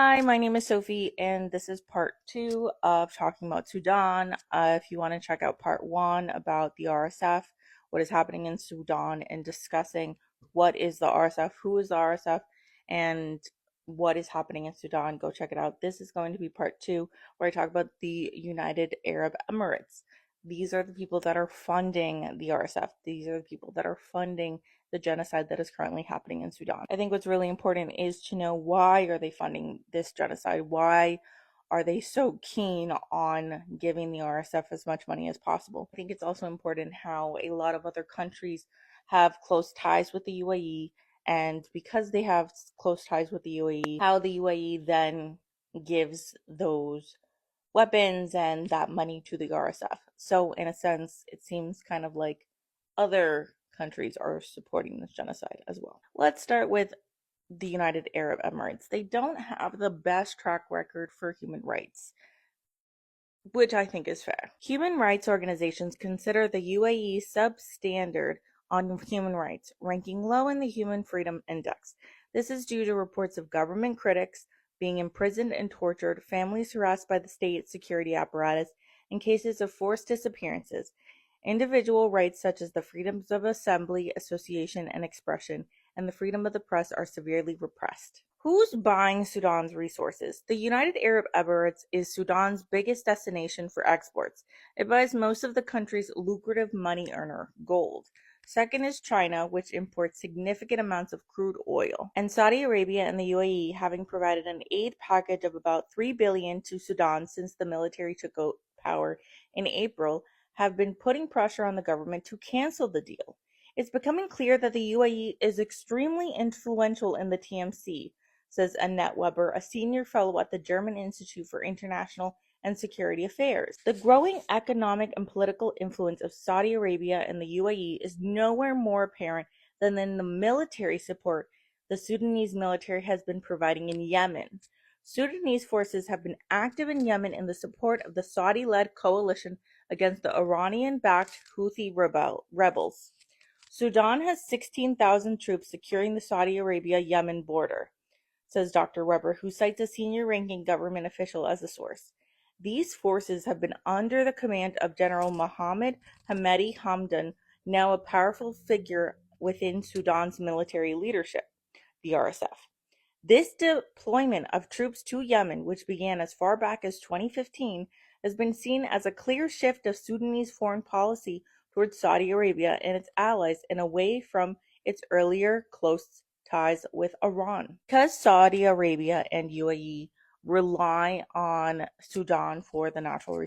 Hi, my name is Sophie, and this is part two of talking about Sudan. If you want to check out part one about the RSF, what is happening in Sudan, and discussing what is the RSF, who is the RSF, and what is happening in Sudan, go check it out. This is going to be part two, where I talk about the United Arab Emirates. These are the people that are funding the RSF. These are the people that are funding the genocide that is currently happening in Sudan. I think what's really important is to know, why are they funding this genocide? Why are they so keen on giving the RSF as much money as possible? I think it's also important how a lot of other countries have close ties with the UAE, and because they have close ties with the UAE, how the UAE then gives those weapons and that money to the RSF. So, in a sense, it seems kind of like other countries are supporting this genocide as well. Let's start with the United Arab Emirates. They don't have the best track record for human rights, which I think is fair. Human rights organizations consider the UAE substandard on human rights, ranking low in the Human Freedom Index. This is due to reports of government critics being imprisoned and tortured, families harassed by the state security apparatus, and cases of forced disappearances. Individual rights such as the freedoms of assembly, association, and expression, and the freedom of the press are severely repressed. Who's buying Sudan's resources? The United Arab Emirates is Sudan's biggest destination for exports. It buys most of the country's lucrative money earner, gold. Second is China, which imports significant amounts of crude oil. And Saudi Arabia and the UAE, having provided an aid package of about $3 billion to Sudan since the military took power in April, have been putting pressure on the government to cancel the deal. It's becoming clear that the UAE is extremely influential in the TMC, says Annette Weber, a senior fellow at the German Institute for International and Security Affairs. The growing economic and political influence of Saudi Arabia and the UAE is nowhere more apparent than in the military support the Sudanese military has been providing in Yemen. Sudanese forces have been active in Yemen in the support of the Saudi-led coalition against the Iranian-backed Houthi rebels. Sudan has 16,000 troops securing the Saudi Arabia-Yemen border, says Dr. Weber, who cites a senior-ranking government official as a source. These forces have been under the command of General Mohammed Hamedi Hamdan, now a powerful figure within Sudan's military leadership, the RSF. This deployment of troops to Yemen, which began as far back as 2015, has been seen as a clear shift of Sudanese foreign policy towards Saudi Arabia and its allies and away from its earlier close ties with Iran. Because Saudi Arabia and UAE rely on Sudan for the natural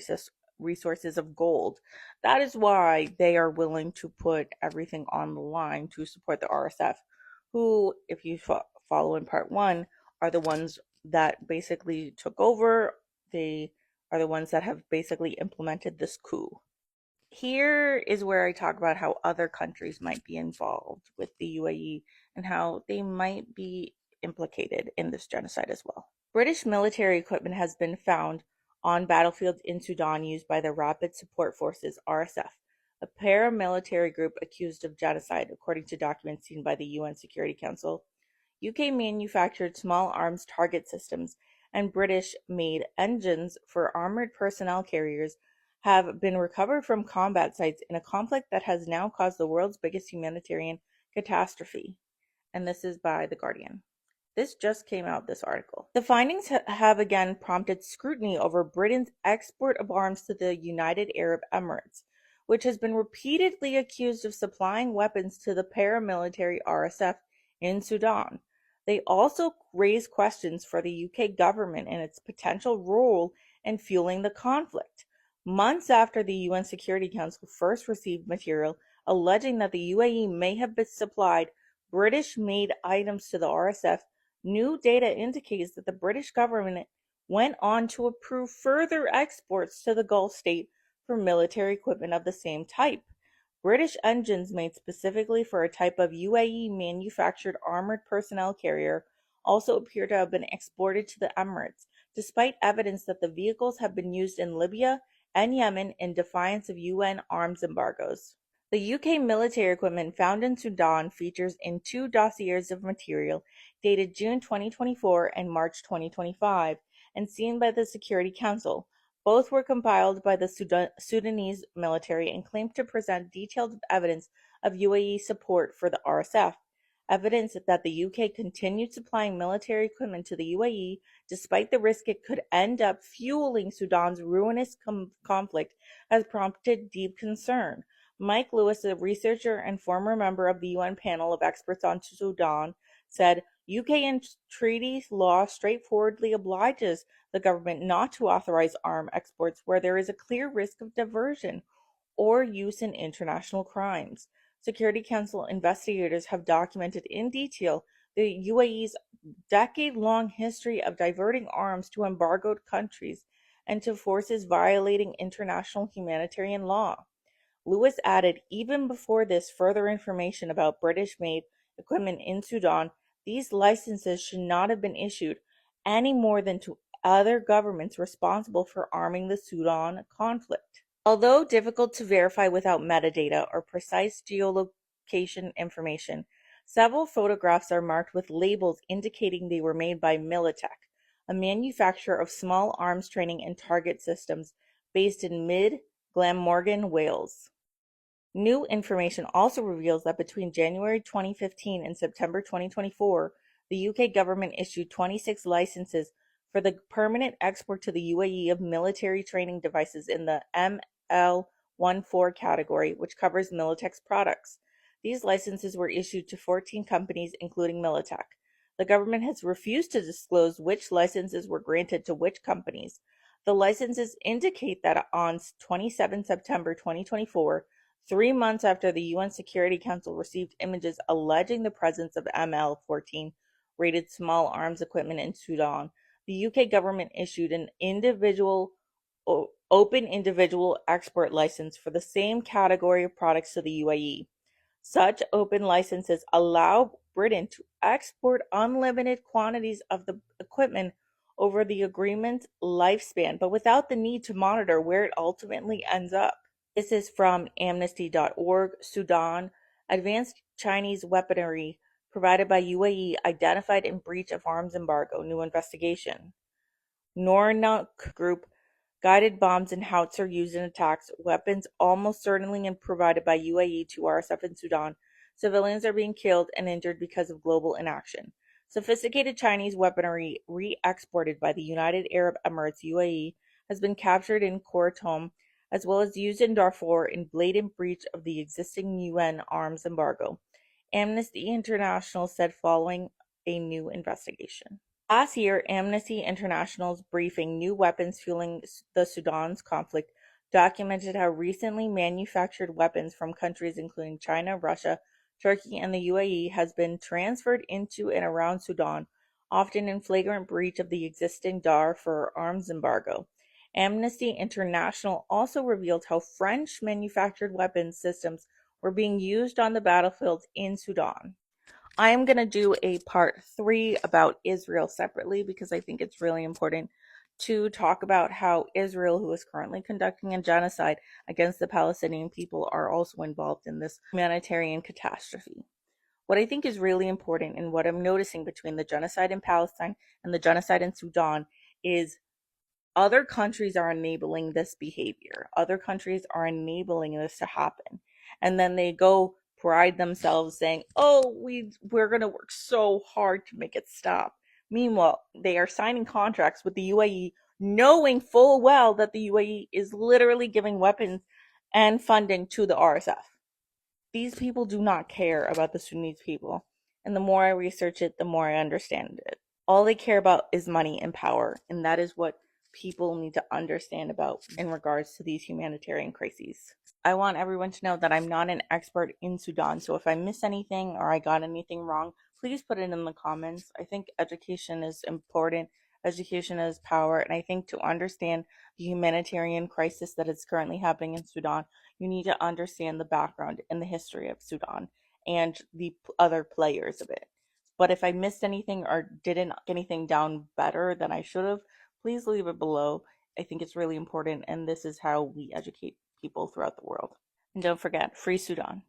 resources of gold, that is why they are willing to put everything on the line to support the RSF, who, if you follow in part one, are the ones that basically took over. They are the ones that have basically implemented this coup. Here is where I talk about how other countries might be involved with the UAE and how they might be implicated in this genocide as well. British military equipment has been found on battlefields in Sudan used by the Rapid Support Forces, RSF, a paramilitary group accused of genocide, according to documents seen by the UN Security Council. UK manufactured small arms target systems and British made engines for armored personnel carriers have been recovered from combat sites in a conflict that has now caused the world's biggest humanitarian catastrophe. And this is by The Guardian. This just came out, this article. The findings have again prompted scrutiny over Britain's export of arms to the United Arab Emirates, which has been repeatedly accused of supplying weapons to the paramilitary RSF in Sudan. They also raise questions for the UK government and its potential role in fueling the conflict. Months after the UN Security Council first received material alleging that the UAE may have supplied British-made items to the RSF, new data indicates that the British government went on to approve further exports to the Gulf state for military equipment of the same type. British engines made specifically for a type of UAE-manufactured armored personnel carrier also appear to have been exported to the Emirates, despite evidence that the vehicles have been used in Libya and Yemen in defiance of UN arms embargoes. The UK military equipment found in Sudan features in two dossiers of material dated June 2024 and March 2025 and seen by the Security Council. Both were compiled by the Sudanese military and claim to present detailed evidence of UAE support for the RSF. Evidence that the UK continued supplying military equipment to the UAE despite the risk it could end up fueling Sudan's ruinous conflict has prompted deep concern. Mike Lewis, a researcher and former member of the UN panel of experts on Sudan, said UK and treaty law straightforwardly obliges the government not to authorize arms exports where there is a clear risk of diversion or use in international crimes. Security Council investigators have documented in detail the UAE's decade-long history of diverting arms to embargoed countries and to forces violating international humanitarian law. Lewis added, even before this further information about British-made equipment in Sudan, these licenses should not have been issued any more than to other governments responsible for arming the Sudan conflict. Although difficult to verify without metadata or precise geolocation information, several photographs are marked with labels indicating they were made by Militech, a manufacturer of small arms training and target systems based in Glamorgan, Wales. New information also reveals that between January 2015 and September 2024, the UK government issued 26 licenses for the permanent export to the UAE of military training devices in the ML14 category, which covers Militech's products. These licenses were issued to 14 companies, including Militech. The government has refused to disclose which licenses were granted to which companies. The licenses indicate that on 27 September 2024, 3 months after the UN Security Council received images alleging the presence of ML14 rated small arms equipment in Sudan, the UK government issued an open individual export license for the same category of products to the UAE. Such open licenses allow Britain to export unlimited quantities of the equipment over the agreement's lifespan, but without the need to monitor where it ultimately ends up. This is from amnesty.org. Sudan. Advanced Chinese weaponry provided by UAE identified in breach of arms embargo. New investigation. Nornuk Group. Guided bombs and howitzer used in attacks. Weapons almost certainly provided by UAE to RSF in Sudan. Civilians are being killed and injured because of global inaction. Sophisticated Chinese weaponry re-exported by the United Arab Emirates UAE has been captured in Khartoum as well as used in Darfur in blatant breach of the existing UN arms embargo, Amnesty International said following a new investigation. Last year, Amnesty International's briefing New Weapons Fueling the Sudan's Conflict documented how recently manufactured weapons from countries including China, Russia, Turkey, and the UAE has been transferred into and around Sudan, often in flagrant breach of the existing Darfur arms embargo. Amnesty International also revealed how French manufactured weapons systems were being used on the battlefields in Sudan. I am going to do a part 3 about Israel separately because I think it's really important to talk about how Israel, who is currently conducting a genocide against the Palestinian people, are also involved in this humanitarian catastrophe. What I think is really important and what I'm noticing between the genocide in Palestine and the genocide in Sudan is other countries are enabling this behavior. Other countries are enabling this to happen. And then they go pride themselves saying, "Oh, we're going to work so hard to make it stop." Meanwhile, they are signing contracts with the UAE knowing full well that the UAE is literally giving weapons and funding to the RSF. These people do not care about the Sudanese people. And the more I research it, the more I understand it. All they care about is money and power. And that is what people need to understand about in regards to these humanitarian crises. I want everyone to know that I'm not an expert in Sudan. So if I miss anything or I got anything wrong, please put it in the comments. I think education is important. Education is power. And I think to understand the humanitarian crisis that is currently happening in Sudan, you need to understand the background and the history of Sudan and the other players of it. But if I missed anything or didn't get anything down better than I should have, please leave it below. I think it's really important, and this is how we educate people throughout the world. And don't forget, free Sudan.